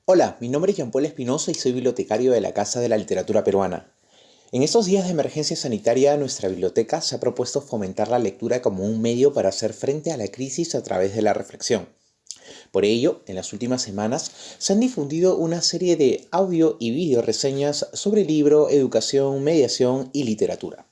Hola, mi nombre es Jean-Paul Espinosa y soy bibliotecario de la Casa de la Literatura Peruana. En estos días de emergencia sanitaria, nuestra biblioteca se ha propuesto fomentar la lectura como un medio para hacer frente a la crisis a través de la reflexión. Por ello, en las últimas semanas se han difundido una serie de audio y video reseñas sobre libro, educación, mediación y literatura.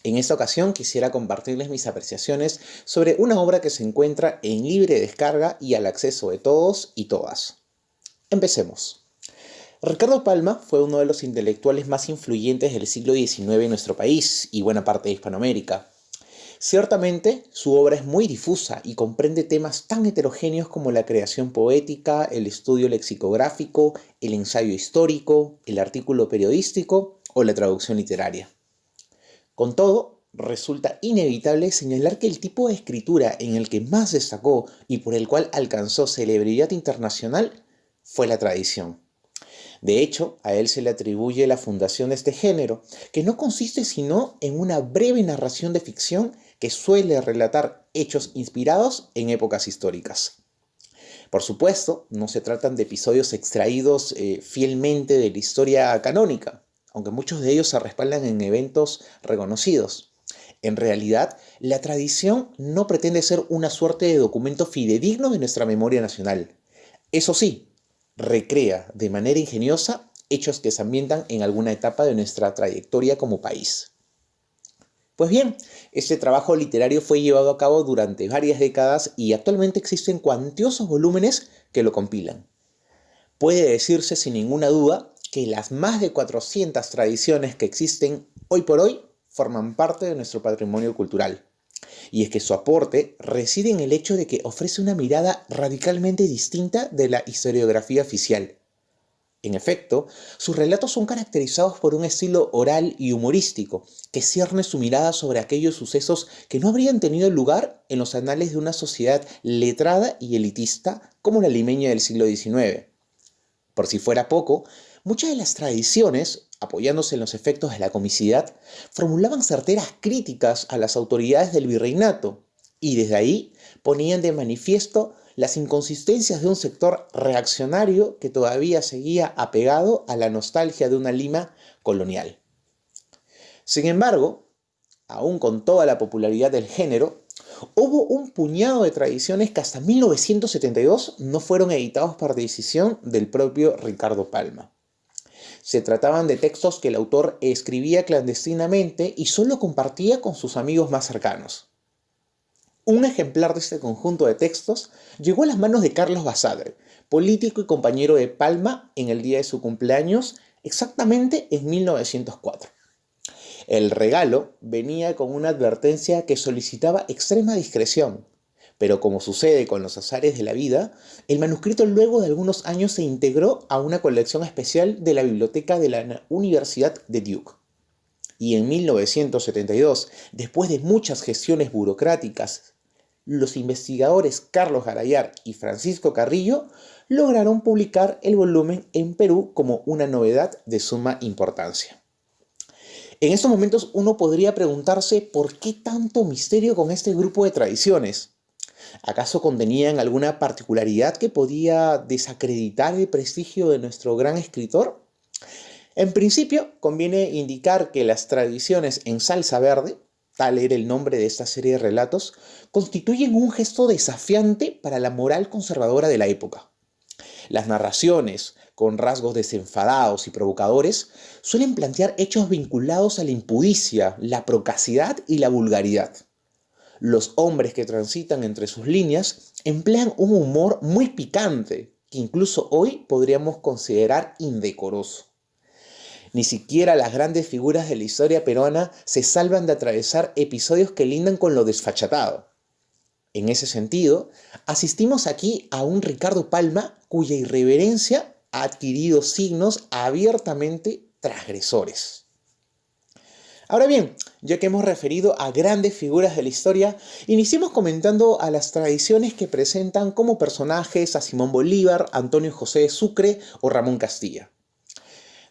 En esta ocasión quisiera compartirles mis apreciaciones sobre una obra que se encuentra en libre descarga y al acceso de todos y todas. Empecemos. Ricardo Palma fue uno de los intelectuales más influyentes del siglo XIX en nuestro país y buena parte de Hispanoamérica. Ciertamente, su obra es muy difusa y comprende temas tan heterogéneos como la creación poética, el estudio lexicográfico, el ensayo histórico, el artículo periodístico o la traducción literaria. Con todo, resulta inevitable señalar que el tipo de escritura en el que más destacó y por el cual alcanzó celebridad internacional fue la tradición. De hecho, a él se le atribuye la fundación de este género, que no consiste sino en una breve narración de ficción que suele relatar hechos inspirados en épocas históricas. Por supuesto, no se tratan de episodios extraídos fielmente de la historia canónica, aunque muchos de ellos se respaldan en eventos reconocidos. En realidad, la tradición no pretende ser una suerte de documento fidedigno de nuestra memoria nacional. Eso sí, recrea de manera ingeniosa hechos que se ambientan en alguna etapa de nuestra trayectoria como país. Pues bien, este trabajo literario fue llevado a cabo durante varias décadas y actualmente existen cuantiosos volúmenes que lo compilan. Puede decirse sin ninguna duda que las más de 400 tradiciones que existen hoy por hoy forman parte de nuestro patrimonio cultural. Y es que su aporte reside en el hecho de que ofrece una mirada radicalmente distinta de la historiografía oficial. En efecto, sus relatos son caracterizados por un estilo oral y humorístico, que cierne su mirada sobre aquellos sucesos que no habrían tenido lugar en los anales de una sociedad letrada y elitista como la limeña del siglo XIX. Por si fuera poco, muchas de las tradiciones, apoyándose en los efectos de la comicidad, formulaban certeras críticas a las autoridades del virreinato y desde ahí ponían de manifiesto las inconsistencias de un sector reaccionario que todavía seguía apegado a la nostalgia de una Lima colonial. Sin embargo, aún con toda la popularidad del género, hubo un puñado de tradiciones que hasta 1972 no fueron editados por decisión del propio Ricardo Palma. Se trataban de textos que el autor escribía clandestinamente y solo compartía con sus amigos más cercanos. Un ejemplar de este conjunto de textos llegó a las manos de Carlos Basadre, político y compañero de Palma en el día de su cumpleaños, exactamente en 1904. El regalo venía con una advertencia que solicitaba extrema discreción, pero como sucede con los azares de la vida, el manuscrito luego de algunos años se integró a una colección especial de la biblioteca de la Universidad de Duke. Y en 1972, después de muchas gestiones burocráticas, los investigadores Carlos Garayar y Francisco Carrillo lograron publicar el volumen en Perú como una novedad de suma importancia. En estos momentos uno podría preguntarse por qué tanto misterio con este grupo de tradiciones. ¿Acaso contenían alguna particularidad que podía desacreditar el prestigio de nuestro gran escritor? En principio, conviene indicar que las tradiciones en salsa verde, tal era el nombre de esta serie de relatos, constituyen un gesto desafiante para la moral conservadora de la época. Las narraciones, con rasgos desenfadados y provocadores, suelen plantear hechos vinculados a la impudicia, la procacidad y la vulgaridad. Los hombres que transitan entre sus líneas emplean un humor muy picante, que incluso hoy podríamos considerar indecoroso. Ni siquiera las grandes figuras de la historia peruana se salvan de atravesar episodios que lindan con lo desfachatado. En ese sentido, asistimos aquí a un Ricardo Palma cuya irreverencia ha adquirido signos abiertamente transgresores. Ahora bien, ya que hemos referido a grandes figuras de la historia, iniciemos comentando a las tradiciones que presentan como personajes a Simón Bolívar, Antonio José de Sucre o Ramón Castilla.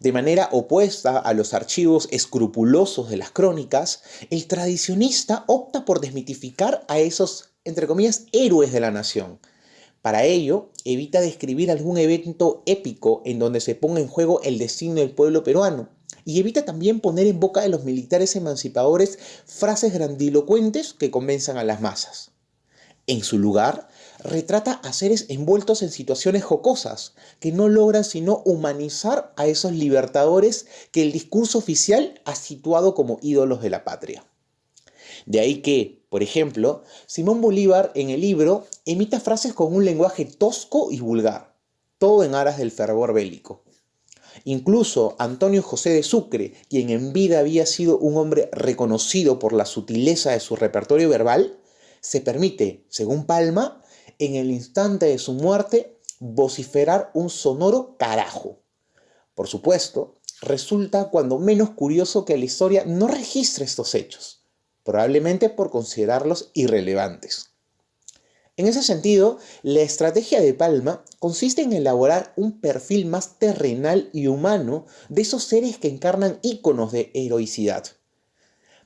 De manera opuesta a los archivos escrupulosos de las crónicas, el tradicionista opta por desmitificar a esos, entre comillas, héroes de la nación, Para ello, evita describir algún evento épico en donde se ponga en juego el destino del pueblo peruano, y evita también poner en boca de los militares emancipadores frases grandilocuentes que convenzan a las masas. En su lugar, retrata a seres envueltos en situaciones jocosas, que no logran sino humanizar a esos libertadores que el discurso oficial ha situado como ídolos de la patria. De ahí que, por ejemplo, Simón Bolívar en el libro emita frases con un lenguaje tosco y vulgar, todo en aras del fervor bélico. Incluso Antonio José de Sucre, quien en vida había sido un hombre reconocido por la sutileza de su repertorio verbal, se permite, según Palma, en el instante de su muerte, vociferar un sonoro carajo. Por supuesto, resulta cuando menos curioso que la historia no registre estos hechos, probablemente por considerarlos irrelevantes. En ese sentido, la estrategia de Palma consiste en elaborar un perfil más terrenal y humano de esos seres que encarnan íconos de heroicidad.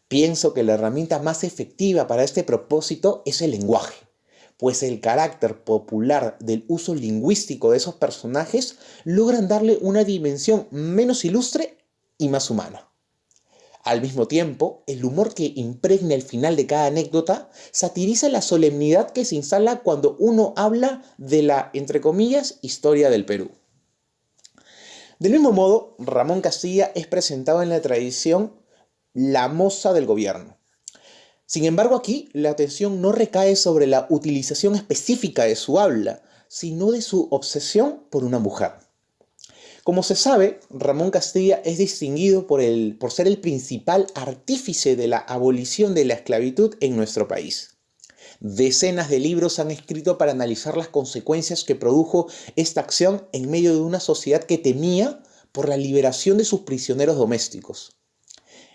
Pienso que la herramienta más efectiva para este propósito es el lenguaje, pues el carácter popular del uso lingüístico de esos personajes logran darle una dimensión menos ilustre y más humana. Al mismo tiempo, el humor que impregna el final de cada anécdota satiriza la solemnidad que se instala cuando uno habla de la, entre comillas, historia del Perú. Del mismo modo, Ramón Castilla es presentado en la tradición la moza del gobierno. Sin embargo, aquí la atención no recae sobre la utilización específica de su habla, sino de su obsesión por una mujer. Como se sabe, Ramón Castilla es distinguido por ser el principal artífice de la abolición de la esclavitud en nuestro país. Decenas de libros han escrito para analizar las consecuencias que produjo esta acción en medio de una sociedad que temía por la liberación de sus prisioneros domésticos.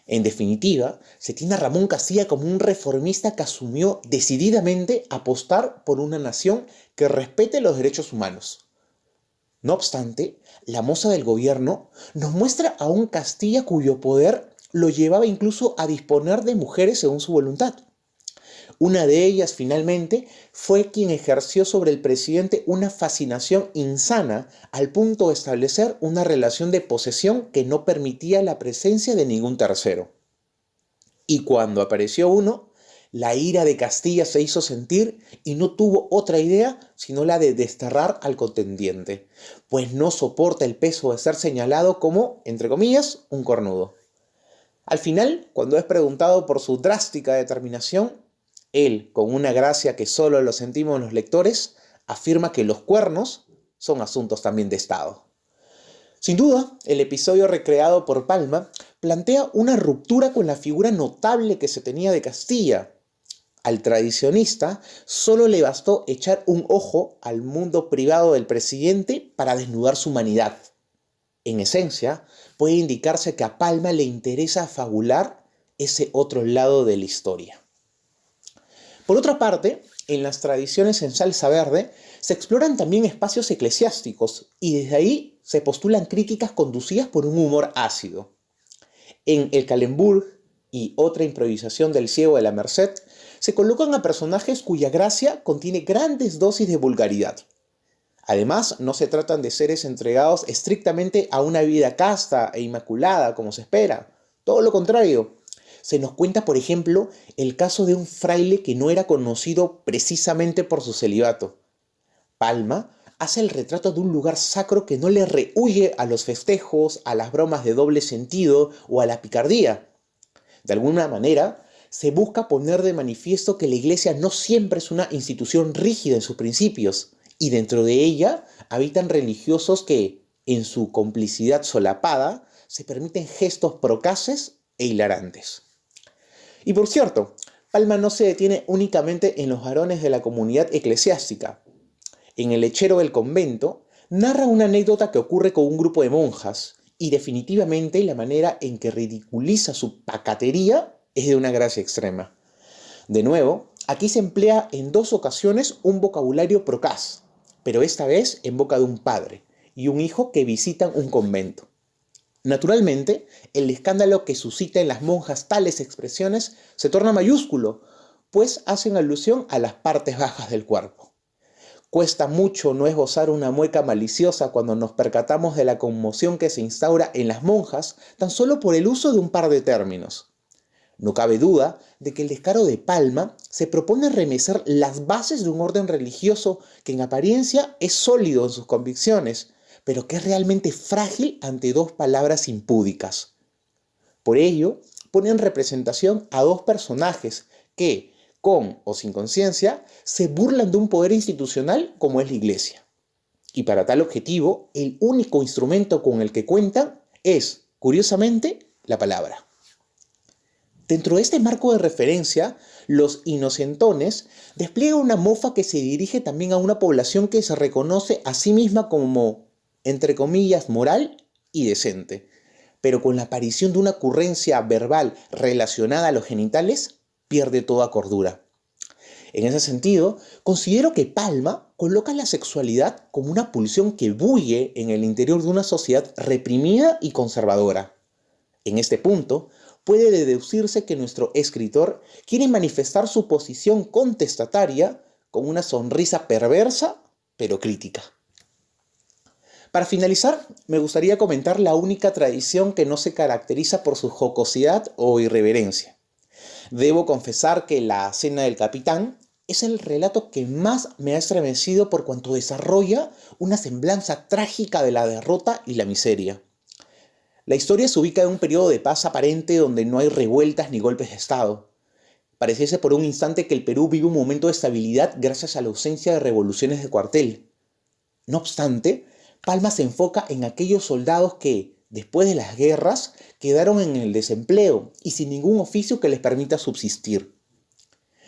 En definitiva, se tiene a Ramón Castilla como un reformista que asumió decididamente apostar por una nación que respete los derechos humanos. No obstante, la moza del gobierno nos muestra a un Castilla cuyo poder lo llevaba incluso a disponer de mujeres según su voluntad. Una de ellas, finalmente, fue quien ejerció sobre el presidente una fascinación insana al punto de establecer una relación de posesión que no permitía la presencia de ningún tercero. Y cuando apareció uno, la ira de Castilla se hizo sentir y no tuvo otra idea sino la de desterrar al contendiente, pues no soporta el peso de ser señalado como, entre comillas, un cornudo. Al final, cuando es preguntado por su drástica determinación, él, con una gracia que solo lo sentimos los lectores, afirma que los cuernos son asuntos también de Estado. Sin duda, el episodio recreado por Palma plantea una ruptura con la figura notable que se tenía de Castilla. Al tradicionista solo le bastó echar un ojo al mundo privado del presidente para desnudar su humanidad. En esencia, puede indicarse que a Palma le interesa fabular ese otro lado de la historia. Por otra parte, en las tradiciones en salsa verde se exploran también espacios eclesiásticos y desde ahí se postulan críticas conducidas por un humor ácido. En El Calemburg y otra improvisación del Ciego de la Merced se colocan a personajes cuya gracia contiene grandes dosis de vulgaridad. Además, no se tratan de seres entregados estrictamente a una vida casta e inmaculada como se espera. Todo lo contrario. Se nos cuenta, por ejemplo, el caso de un fraile que no era conocido precisamente por su celibato. Palma hace el retrato de un lugar sacro que no le rehúye a los festejos, a las bromas de doble sentido o a la picardía. De alguna manera, se busca poner de manifiesto que la Iglesia no siempre es una institución rígida en sus principios, y dentro de ella habitan religiosos que, en su complicidad solapada, se permiten gestos procaces e hilarantes. Y por cierto, Palma no se detiene únicamente en los varones de la comunidad eclesiástica. En El lechero del convento, narra una anécdota que ocurre con un grupo de monjas, y definitivamente la manera en que ridiculiza su pacatería es de una gracia extrema. De nuevo, aquí se emplea en 2 ocasiones un vocabulario procaz, pero esta vez en boca de un padre y un hijo que visitan un convento. Naturalmente, el escándalo que suscita en las monjas tales expresiones se torna mayúsculo, pues hacen alusión a las partes bajas del cuerpo. Cuesta mucho no esbozar una mueca maliciosa cuando nos percatamos de la conmoción que se instaura en las monjas tan solo por el uso de un par de términos. No cabe duda de que el descaro de Palma se propone remecer las bases de un orden religioso que en apariencia es sólido en sus convicciones, pero que es realmente frágil ante dos palabras impúdicas. Por ello, pone en representación a dos personajes que, con o sin conciencia, se burlan de un poder institucional como es la Iglesia. Y para tal objetivo, el único instrumento con el que cuentan es, curiosamente, la palabra. Dentro de este marco de referencia, los inocentones despliegan una mofa que se dirige también a una población que se reconoce a sí misma como, entre comillas, moral y decente, pero con la aparición de una ocurrencia verbal relacionada a los genitales, pierde toda cordura. En ese sentido, considero que Palma coloca la sexualidad como una pulsión que bulle en el interior de una sociedad reprimida y conservadora. En este punto, puede deducirse que nuestro escritor quiere manifestar su posición contestataria con una sonrisa perversa, pero crítica. Para finalizar, me gustaría comentar la única tradición que no se caracteriza por su jocosidad o irreverencia. Debo confesar que La Cena del Capitán es el relato que más me ha estremecido por cuanto desarrolla una semblanza trágica de la derrota y la miseria. La historia se ubica en un periodo de paz aparente donde no hay revueltas ni golpes de Estado. Pareciese por un instante que el Perú vive un momento de estabilidad gracias a la ausencia de revoluciones de cuartel. No obstante, Palma se enfoca en aquellos soldados que, después de las guerras, quedaron en el desempleo y sin ningún oficio que les permita subsistir.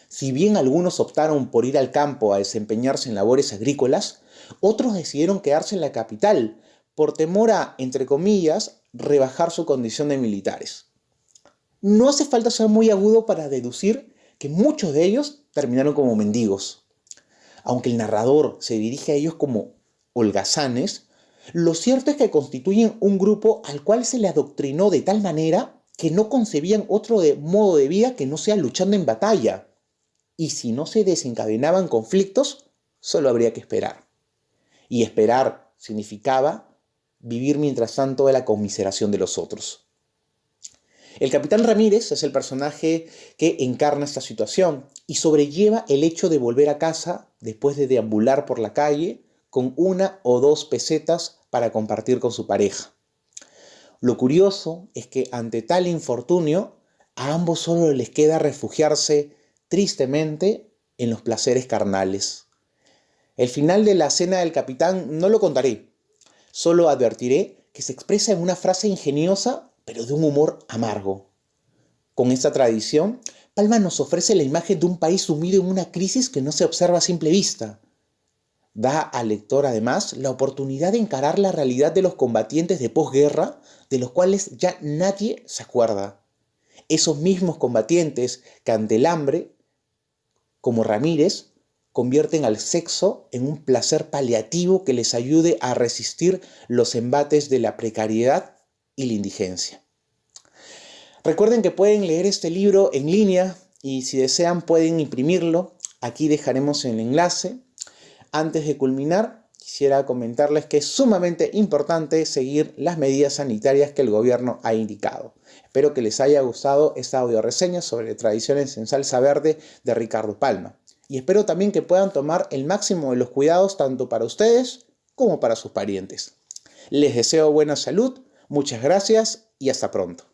Si bien algunos optaron por ir al campo a desempeñarse en labores agrícolas, otros decidieron quedarse en la capital por temor a, entre comillas, rebajar su condición de militares. No hace falta ser muy agudo para deducir que muchos de ellos terminaron como mendigos. Aunque el narrador se dirige a ellos como holgazanes, lo cierto es que constituyen un grupo al cual se le adoctrinó de tal manera que no concebían otro modo de vida que no sea luchando en batalla. Y si no se desencadenaban conflictos, solo habría que esperar. Y esperar significaba vivir mientras tanto de la conmiseración de los otros. El capitán Ramírez es el personaje que encarna esta situación y sobrelleva el hecho de volver a casa después de deambular por la calle con 1 o 2 pesetas para compartir con su pareja. Lo curioso es que ante tal infortunio, a ambos solo les queda refugiarse tristemente en los placeres carnales. El final de La Cena del Capitán no lo contaré, solo advertiré que se expresa en una frase ingeniosa, pero de un humor amargo. Con esta tradición, Palma nos ofrece la imagen de un país sumido en una crisis que no se observa a simple vista. Da al lector, además, la oportunidad de encarar la realidad de los combatientes de posguerra, de los cuales ya nadie se acuerda. Esos mismos combatientes que ante el hambre, como Ramírez, convierten al sexo en un placer paliativo que les ayude a resistir los embates de la precariedad y la indigencia. Recuerden que pueden leer este libro en línea y si desean pueden imprimirlo. Aquí dejaremos el enlace. Antes de culminar, quisiera comentarles que es sumamente importante seguir las medidas sanitarias que el gobierno ha indicado. Espero que les haya gustado esta audioreseña sobre tradiciones en salsa verde de Ricardo Palma. Y espero también que puedan tomar el máximo de los cuidados tanto para ustedes como para sus parientes. Les deseo buena salud, muchas gracias y hasta pronto.